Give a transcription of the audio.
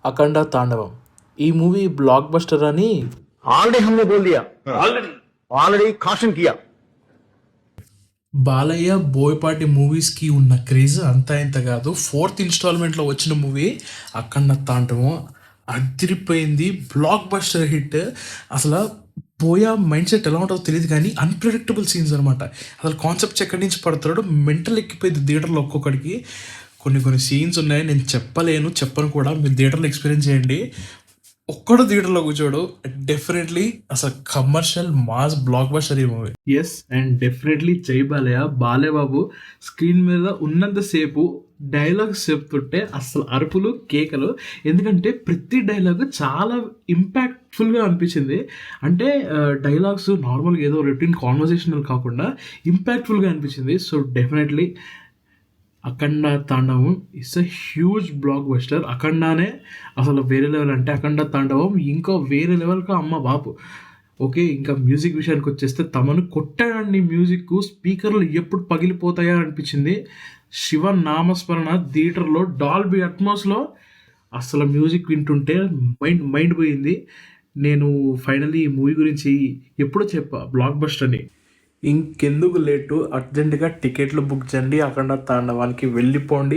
అఖండ తాండవం ఈ movie block buster అని ऑलरेडी हमने बोल दिया, ऑलरेडी कॉशन किया। బాలయ్య బోయపాటి మూవీస్కి ఉన్న క్రేజ్ అంతా ఇంత కాదు. 4th ఇన్స్టాల్మెంట్లో వచ్చిన మూవీ అఖండ తాండవం అదిరిపోయింది. Block buster hit. అసలు బోయా మైండ్ సెట్ ఎలా ఉంటుందో తెలియదు కానీ అన్ప్రెడిక్టబుల్ సీన్స్ అనమాట. అసలు కాన్సెప్ట్స్ ఎక్కడి నుంచి పడతాడో మెంటల్ ఎక్కిపోయింది థియేటర్లో ఒక్కొక్కడికి. కొన్ని సీన్స్ ఉన్నాయి, నేను చెప్పను కూడా. మీరు థియేటర్లో ఎక్స్పీరియన్స్ చేయండి. ఒక్కడు థియేటర్లో కూర్చోడు. డెఫినెట్లీ అసలు కమర్షియల్ మాస్ బ్లాక్ బస్టర్ ఈ మూవీ. ఎస్, అండ్ డెఫినెట్లీ జై బాలయ్య. బాలయ్య బాబు స్క్రీన్ మీద ఉన్నంతసేపు డైలాగ్స్ చెప్తుంటే అసలు అరుపులు కేకలు. ఎందుకంటే ప్రతి డైలాగ్ చాలా ఇంపాక్ట్ఫుల్గా అనిపించింది. అంటే డైలాగ్స్ నార్మల్గా ఏదో రొటీన్ కాన్వర్సేషనల్ కాకుండా ఇంపాక్ట్ఫుల్గా అనిపించింది. So definitely Akhanda Thandavam it's a huge blockbuster. అఖండానే అసలు వేరే లెవెల్. అంటే అఖండ తాండవం ఇంకా వేరే లెవెల్గా అమ్మ బాపు. ఓకే, ఇంకా మ్యూజిక్ విషయానికి వచ్చేస్తే తమను కొట్టాడండి. మ్యూజిక్ స్పీకర్లు ఎప్పుడు పగిలిపోతాయా అనిపించింది. శివ నామస్మరణ థియేటర్లో డాల్బీ అట్మాస్లో అసలు మ్యూజిక్ వింటుంటే మైండ్ పోయింది. నేను ఫైనల్లీ ఈ మూవీ గురించి ఎప్పుడో చెప్పా బ్లాక్ బస్టర్ అని. ఇంకెందుకు లేటు, అర్జెంటుగా టికెట్లు బుక్ చేయండి. అఖండ తాండవానికి వెళ్ళిపోండి.